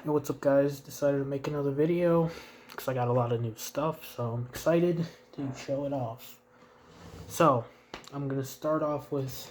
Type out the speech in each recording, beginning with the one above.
Hey, what's up, guys? Decided to make another video because I got a lot of new stuff, so I'm excited to show it off. So, I'm gonna start off with,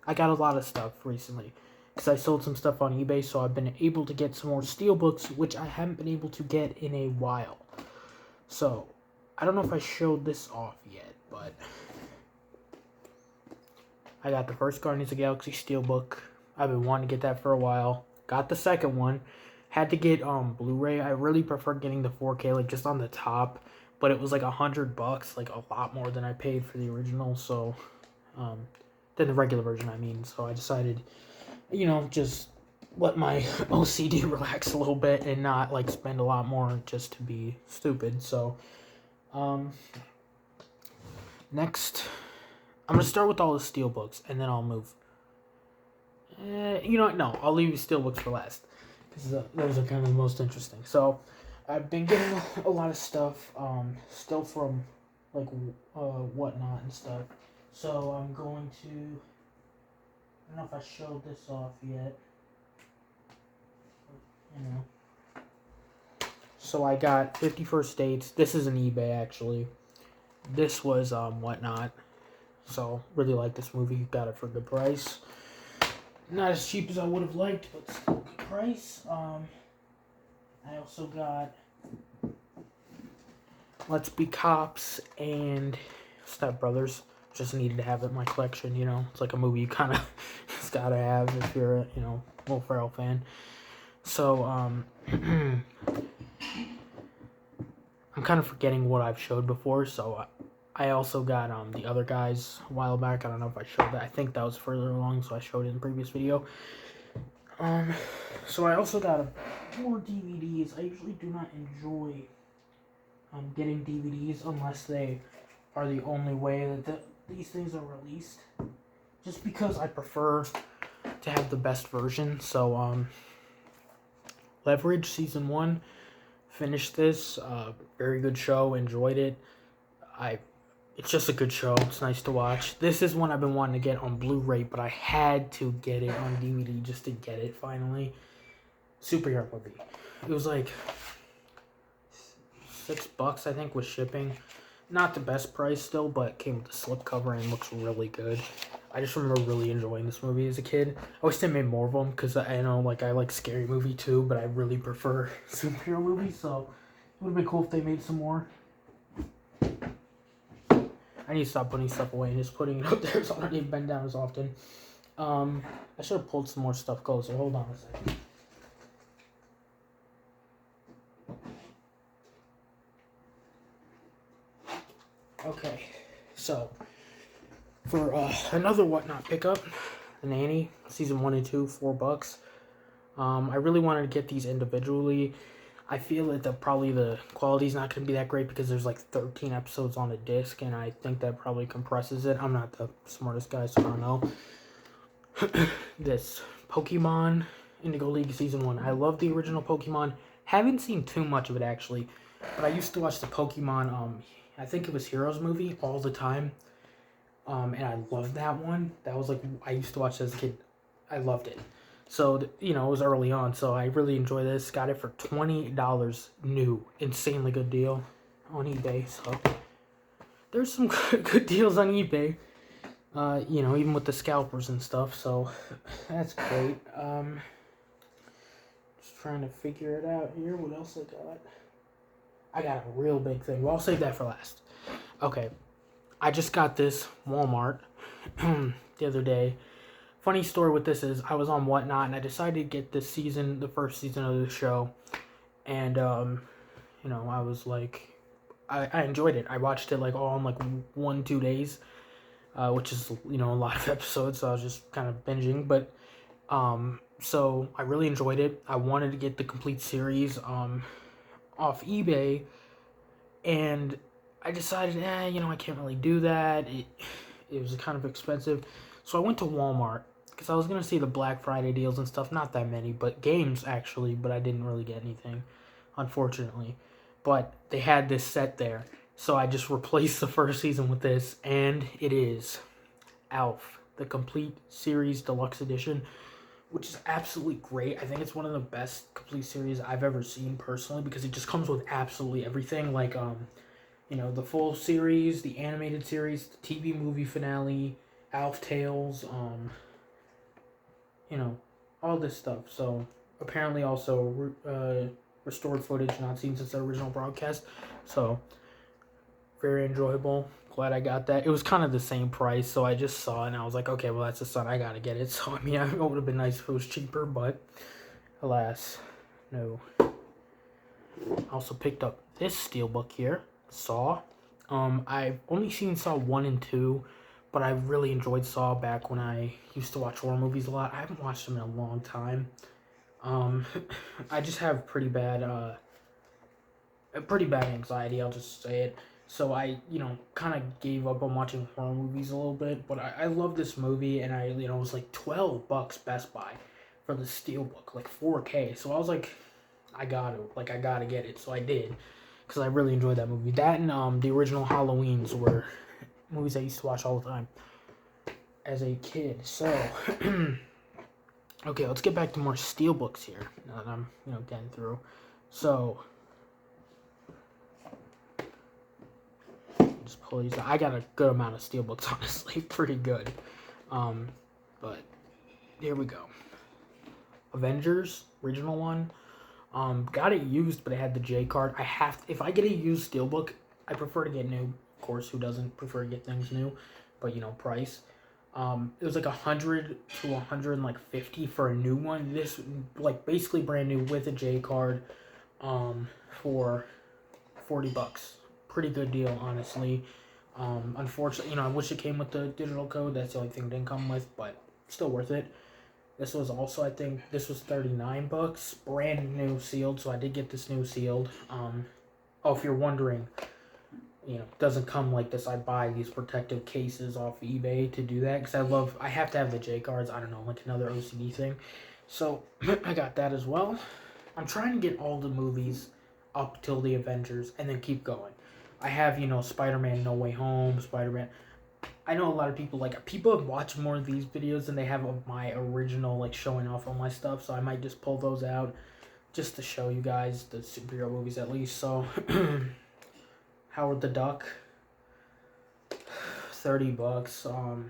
I got a lot of stuff recently because I sold some stuff on eBay, so I've been able to get some more steelbooks, which I haven't been able to get in a while. So, I don't know if I showed this off yet, but I got the first Guardians of the Galaxy steelbook. I've been wanting to get that for a while. Got the second one. Had to get Blu-ray. I really prefer getting the 4K, like just on the top, but it was like $100, like a lot more than I paid for the original. So, than the regular version, I mean. So I decided, just let my OCD relax a little bit and not like spend a lot more just to be stupid. So, next, I'm gonna start with all the steelbooks, and then I'll move. You know what? No, I'll leave the steelbooks for last because those are kind of the most interesting. So, I've been getting a lot of stuff, still from like whatnot and stuff. So I'm going to. I don't know if I showed this off yet. So I got 51st Dates. This is an eBay actually. This was whatnot. So really like this movie. Got it for a good price. Not as cheap as I would have liked, but still good price. I also got Let's Be Cops and Step Brothers. Just needed to have it in my collection, It's like a movie you kind of just gotta have if you're a, Will Ferrell fan. So, I'm kind of forgetting what I've showed before, so I also got the other guys a while back. I don't know if I showed that. I think that was further along, so I showed it in the previous video. So I also got more DVDs. I usually do not enjoy getting DVDs unless they are the only way that these things are released. Just because I prefer to have the best version. So, Leverage Season 1. Finished this. Very good show. Enjoyed it. It's just a good show. It's nice to watch. This is one I've been wanting to get on Blu-ray, but I had to get it on DVD just to get it finally. Superhero movie. It was like $6, I think, with shipping. Not the best price still, but came with the slipcover and looks really good. I just remember really enjoying this movie as a kid. I wish they made more of them because I know, like, I like scary movie too, but I really prefer superhero movies, so it would have been cool if they made some more. I need to stop putting stuff away and just putting it up there so I don't need to bend down as often. I should have pulled some more stuff closer. Hold on a second. Okay, so for another Whatnot pickup, The Nanny, Season 1 and 2, $4. I really wanted to get these individually. I feel that the quality's not going to be that great because there's like 13 episodes on a disc, and I think that probably compresses it. I'm not the smartest guy, so I don't know. This Pokemon Indigo League Season 1. I love the original Pokemon. Haven't seen too much of it, actually, but I used to watch the Pokemon, I think it was Heroes movie all the time. And I loved that one. That was like, I used to watch it as a kid. I loved it. So, it was early on, so I really enjoy this. Got it for $20 new. Insanely good deal on eBay. So, there's some good deals on eBay. Even with the scalpers and stuff. So, that's great. Just trying to figure it out here. What else I got? I got a real big thing. Well, I'll save that for last. Okay. I just got this Walmart the other day. Funny story with this is I was on Whatnot and I decided to get this season, the first season of the show. And, I was like, I enjoyed it. I watched it like all in like 1-2 days, which is, a lot of episodes. So I was just kind of binging. But, so I really enjoyed it. I wanted to get the complete series off eBay. And I decided, I can't really do that. It was kind of expensive. So I went to Walmart because I was going to see the Black Friday deals and stuff. Not that many, but games actually. But I didn't really get anything, unfortunately. But they had this set there. So I just replaced the first season with this. And it is ALF, the complete series deluxe edition, which is absolutely great. I think it's one of the best complete series I've ever seen personally because it just comes with absolutely everything. Like the full series, the animated series, the TV movie finale, Alf Tales, all this stuff. So apparently also restored footage not seen since the original broadcast. So very enjoyable. Glad I got that. It was kind of the same price, so I just saw it and I was like, okay, well that's the Sun, I gotta get it. So I mean, it would have been nice if it was cheaper, but alas, no. I also picked up this steelbook here, Saw. I've only seen Saw 1 and 2, but I really enjoyed Saw back when I used to watch horror movies a lot. I haven't watched them in a long time. I just have pretty bad anxiety, I'll just say it. So I, kind of gave up on watching horror movies a little bit, but I love this movie, and it was like $12 Best Buy for the Steelbook, like 4K. So I was like, I gotta get it. So I did, because I really enjoyed that movie. That and the original Halloweens were movies I used to watch all the time as a kid. So, okay, let's get back to more Steelbooks here, now that I'm, getting through. So, just pull these out. I got a good amount of Steelbooks, honestly, pretty good. But here we go. Avengers, original one. Got it used, but it had the J card. If I get a used Steelbook, I prefer to get new. Of course, who doesn't prefer to get things new? But price. It was like 100 to 150 for a new one. This basically brand new with a J card, for $40. Pretty good deal, honestly. Unfortunately, I wish it came with the digital code. That's the only thing it didn't come with, but still worth it. This was also, I think, this was $39, brand new sealed, so I did get this new sealed. If you're wondering, it doesn't come like this. I buy these protective cases off eBay to do that, because I have to have the J cards. I don't know, like another OCD thing. So, I got that as well. I'm trying to get all the movies up till the Avengers, and then keep going. I have, Spider-Man No Way Home, Spider-Man. I know a lot of people have watched more of these videos than they have of my original, showing off all my stuff, so I might just pull those out just to show you guys the superhero movies at least. So, Howard the Duck, $30.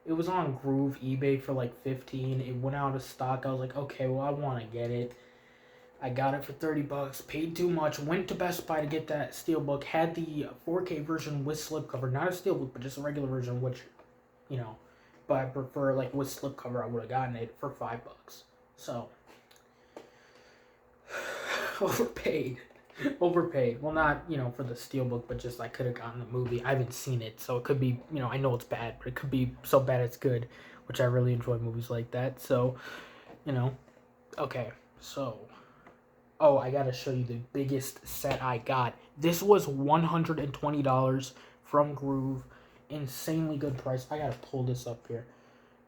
It was on Groove eBay for $15. It went out of stock. I was like, okay, well, I want to get it. I got it for $30, paid too much, went to Best Buy to get that Steelbook, had the 4K version with slipcover, not a Steelbook, but just a regular version, which, but I prefer, with slipcover, I would have gotten it for $5. So, overpaid. Well, not, for the Steelbook, but just I could have gotten the movie. I haven't seen it, so it could be, I know it's bad, but it could be so bad it's good, which I really enjoy movies like that. So, okay, so... Oh, I gotta show you the biggest set I got. This was $120 from Groove. Insanely good price. I gotta pull this up here.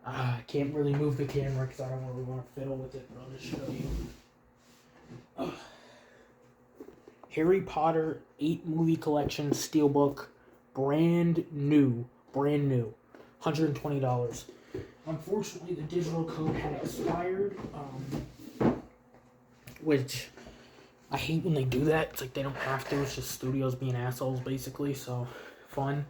I can't really move the camera because I don't really want to fiddle with it, but I'll just show you. Harry Potter 8 movie collection Steelbook. Brand new. $120. Unfortunately, the digital code had expired. Which... I hate when they do that. It's like they don't have to. It's just studios being assholes, basically. So, fun.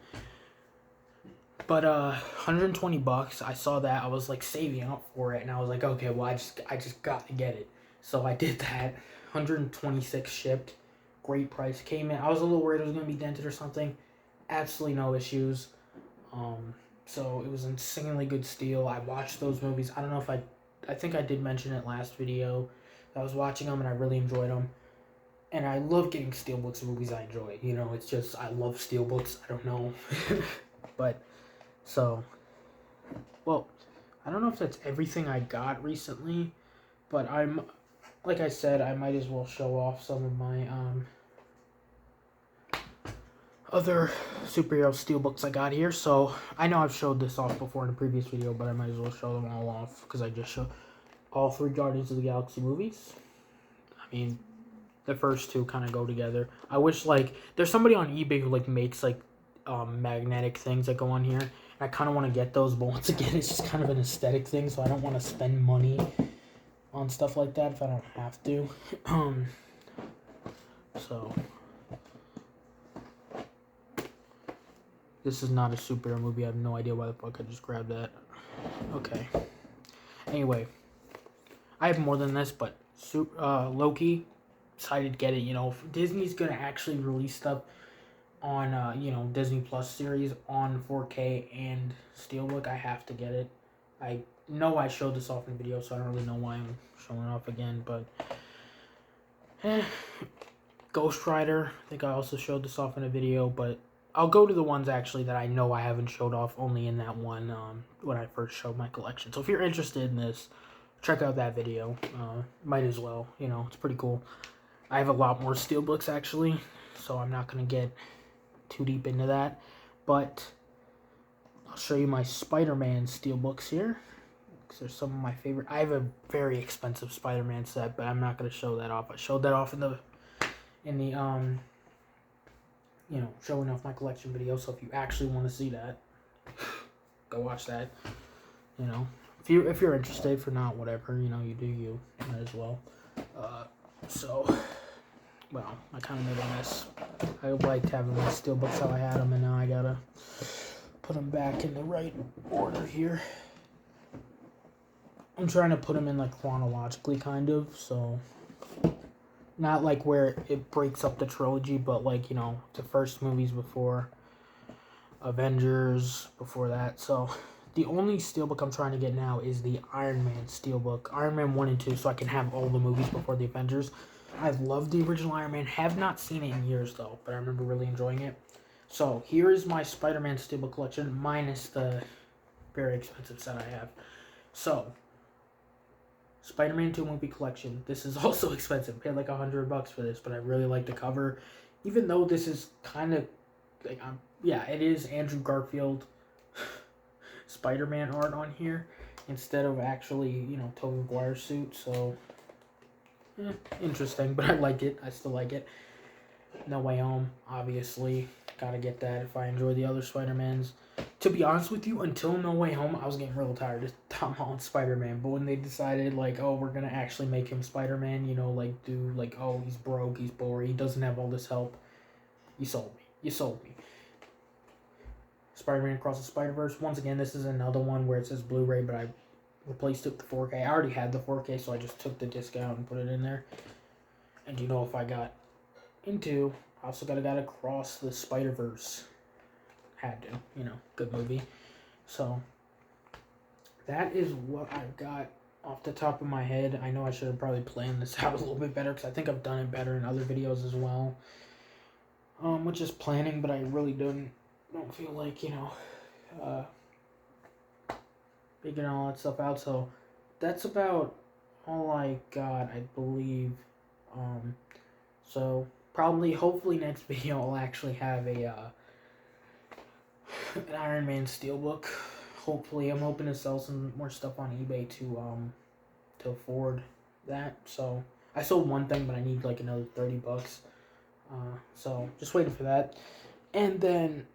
But, $120. I saw that. I was, saving up for it. And I was like, okay, well, I just got to get it. So, I did that. 126 shipped. Great price. Came in. I was a little worried it was going to be dented or something. Absolutely no issues. So, it was insanely good steal. I watched those movies. I don't know if I think I did mention it last video. I was watching them and I really enjoyed them. And I love getting Steelbooks of movies I enjoy. It's just, I love Steelbooks. I don't know. But, so, well, I don't know if that's everything I got recently. But like I said, I might as well show off some of my, other superhero Steelbooks I got here. So, I know I've showed this off before in a previous video, but I might as well show them all off. Because I just showed all 3 Guardians of the Galaxy movies. I mean... The first 2 kind of go together. I wish, there's somebody on eBay who, makes, magnetic things that go on here. I kind of want to get those, but once again, it's just kind of an aesthetic thing, so I don't want to spend money on stuff like that if I don't have to. So this is not a superhero movie. I have no idea why the fuck I just grabbed that. Okay. Anyway, I have more than this, but Loki, decided to get it. You know, if Disney's gonna actually release stuff on you know, Disney Plus series on 4K and Steelbook, I have to get it. I know I showed this off in the video, so I don't really know why I'm showing it off again, but Ghost Rider, I think I also showed this off in a video, but I'll go to the ones actually that I know I haven't showed off only in that one when I first showed my collection. So if you're interested in this, check out that video. Might as well, you know, it's pretty cool. I have a lot more Steelbooks actually, so I'm not going to get too deep into that, but I'll show you my Spider-Man Steelbooks here. There's some of my favorite. I have a very expensive Spider-Man set, but I'm not going to show that off. I showed that off in the you know, showing off my collection video. So if you actually want to see that, go watch that. You know, if you're interested. If you're not, whatever. You know, you do you. Might as well. So, well, I kind of made a mess. I liked having my Steelbooks how I had them, and now I gotta put them back in the right order here. I'm trying to put them in like chronologically, kind of, so not like where it breaks up the trilogy, but like, you know, the first movies before Avengers, before that. So the only Steelbook I'm trying to get now is the Iron Man Steelbook, Iron Man 1 and 2, so I can have all the movies before the Avengers. I love the original Iron Man, have not seen it in years though, but I remember really enjoying it. So here is my Spider-Man Steelbook collection, minus the very expensive set I have. So Spider-Man 2 movie collection. This is also expensive. Paid like $100 for this, but I really like the cover. Even though this is kind of like, yeah, it is Andrew Garfield Spider-Man art on here instead of actually, you know, Tobey Maguire's suit. So, interesting, but I like it. I still like it. No Way Home, obviously. Gotta get that if I enjoy the other Spider-Mans. To be honest with you, until No Way Home, I was getting real tired of Tom Holland Spider-Man. But when they decided, like, oh, we're gonna actually make him Spider-Man, you know, like, do, like, oh, he's broke, he's poor, he doesn't have all this help. You sold me. You sold me. Spider-Man Across the Spider-Verse. Once again, this is another one where it says Blu-ray, but I replaced it with the 4K. I already had the 4K, so I just took the disc out and put it in there. And you know, if I got into, I also got Across the Spider-Verse. Had to, you know, good movie. So that is what I've got off the top of my head. I know I should have probably planned this out a little bit better, because I think I've done it better in other videos as well. Which is planning, but I really don't feel like, you know, figuring all that stuff out. So that's about all I got, I believe. So probably, hopefully next video I'll actually have a an Iron Man Steelbook. Hopefully, I'm hoping to sell some more stuff on eBay to afford that. So I sold one thing, but I need like another $30. So just waiting for that. And then,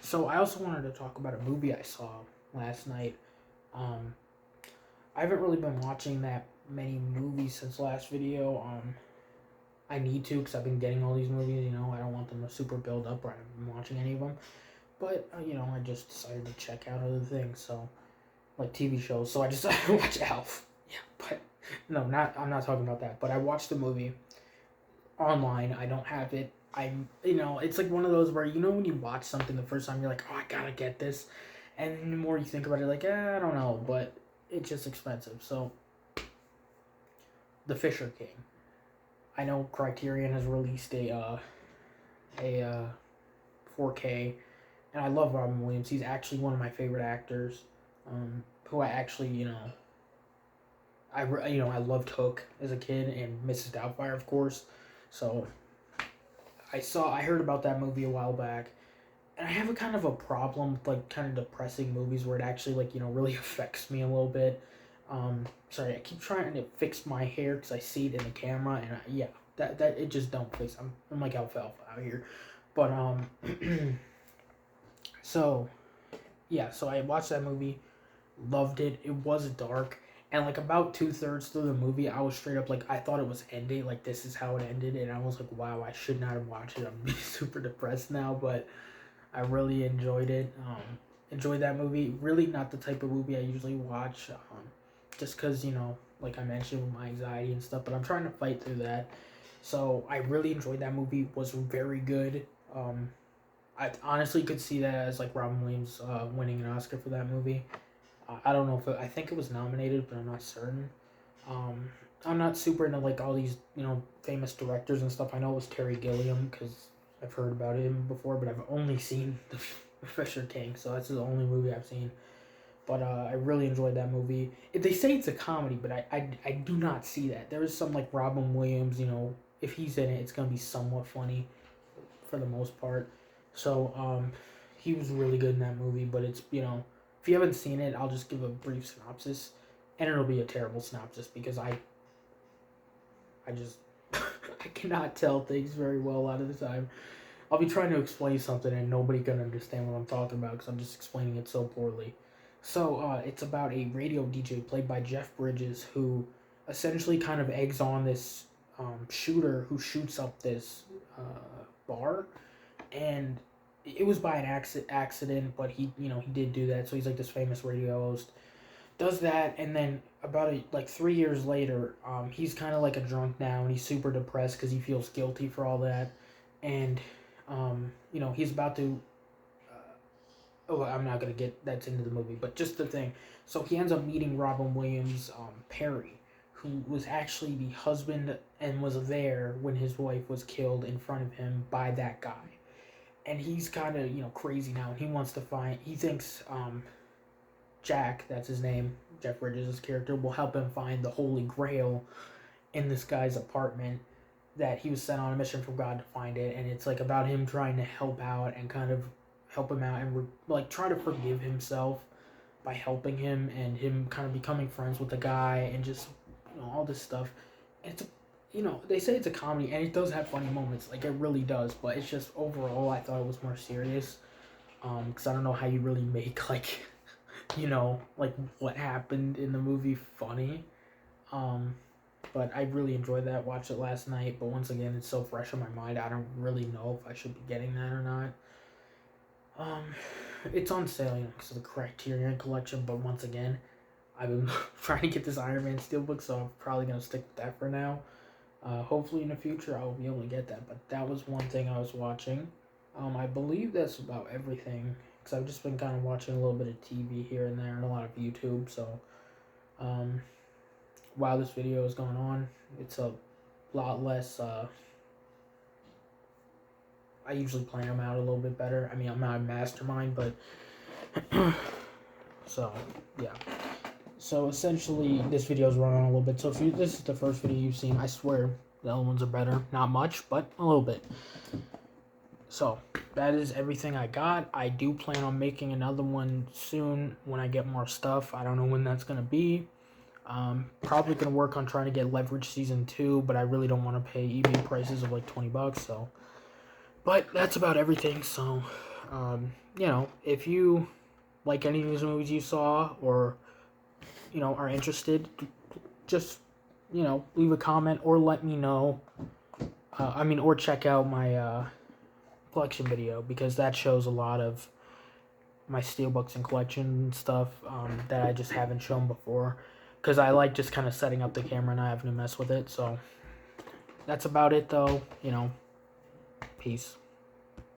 so I also wanted to talk about a movie I saw last night. I haven't really been watching that many movies since last video. I need to, because I've been getting all these movies, you know. I don't want them to super build up, or I haven't been watching any of them. But, you know, I just decided to check out other things, so, like TV shows. So I decided to watch Alf. Yeah, but, no, I'm not talking about that. But I watched the movie online. I don't have it. You know, it's like one of those where, you know, when you watch something the first time, you're like, oh, I gotta get this. And the more you think about it, like, I don't know, but it's just expensive. So, The Fisher King. I know Criterion has released a 4K, and I love Robin Williams. He's actually one of my favorite actors, who I actually, you know, I loved Hook as a kid, and Mrs. Doubtfire, of course. So I heard about that movie a while back, and I have a kind of a problem with, like, kind of depressing movies where it actually, like, you know, really affects me a little bit. Sorry, I keep trying to fix my hair because I see it in the camera, and yeah, that it just don't fix. I'm like alfalfa out here, but so yeah, so I watched that movie, loved it. It was dark. And like about 2/3 through the movie, I was straight up like, I thought it was ending. Like, this is how it ended. And I was like, wow, I should not have watched it. I'm super depressed now. But I really enjoyed it. Enjoyed that movie. Really not the type of movie I usually watch. Just because, like I mentioned, with my anxiety and stuff. But I'm trying to fight through that. So I really enjoyed that movie. Was very good. I honestly could see that as like Robin Williams winning an Oscar for that movie. I don't know if I think it was nominated, but I'm not certain. Um, I'm not super into like all these famous directors and stuff. I know it was Terry Gilliam because I've heard about him before, but I've only seen the Fisher King, so that's the only movie I've seen. But I really enjoyed that movie. They say it's a comedy, but I do not see that. There is some like Robin Williams, if he's in it, it's gonna be somewhat funny for the most part. So he was really good in that movie. But it's if you haven't seen it, I'll just give a brief synopsis, and it'll be a terrible synopsis because I just I cannot tell things very well a lot of the time. I'll be trying to explain something and nobody can understand what I'm talking about because I'm just explaining it so poorly. So it's about a radio DJ played by Jeff Bridges who essentially kind of eggs on this shooter who shoots up this bar, and it was by an accident, but he did do that. So he's like this famous radio host, does that, and then about like 3 years later, he's kind of like a drunk now, and he's super depressed because he feels guilty for all that, and he's about to. Oh, I'm not gonna get that's into the movie, but just the thing. So he ends up meeting Robin Williams, Perry, who was actually the husband and was there when his wife was killed in front of him by that guy, and he's kind of crazy now, and he wants to find. He thinks Jack, that's his name, Jeff Bridges' character, will help him find the Holy Grail in this guy's apartment. That he was sent on a mission from God to find it, and it's like about him trying to help out and kind of help him out and like try to forgive himself by helping him, and him kind of becoming friends with the guy and just all this stuff. And it's they say it's a comedy and it does have funny moments, like it really does, but it's just overall I thought it was more serious. Because I don't know how you really make like like what happened in the movie funny. Um, but I really enjoyed that. Watched it last night, but once again, it's so fresh in my mind. I don't really know if I should be getting that or not. Um, it's on sale, because of the Criterion Collection. But once again, I've been trying to get this Iron Man Steelbook, so I'm probably gonna stick with that for now. Hopefully in the future I'll be able to get that. But that was one thing I was watching. I believe that's about everything because I've just been kind of watching a little bit of TV here and there and a lot of YouTube. So, while this video is going on, it's a lot less. I usually plan them out a little bit better. I mean, I'm not a mastermind, but so yeah. So essentially, this video is running on a little bit. So if this is the first video you've seen, I swear the other ones are better. Not much, but a little bit. So that is everything I got. I do plan on making another one soon when I get more stuff. I don't know when that's gonna be. Probably gonna work on trying to get Leverage Season 2, but I really don't want to pay eBay prices of like $20. So, but that's about everything. So, if you like any of these movies you saw or are interested, just leave a comment or let me know. Or check out my collection video because that shows a lot of my steelbooks and collection stuff that I just haven't shown before because I like just kind of setting up the camera and I having to mess with it. So that's about it though. Peace.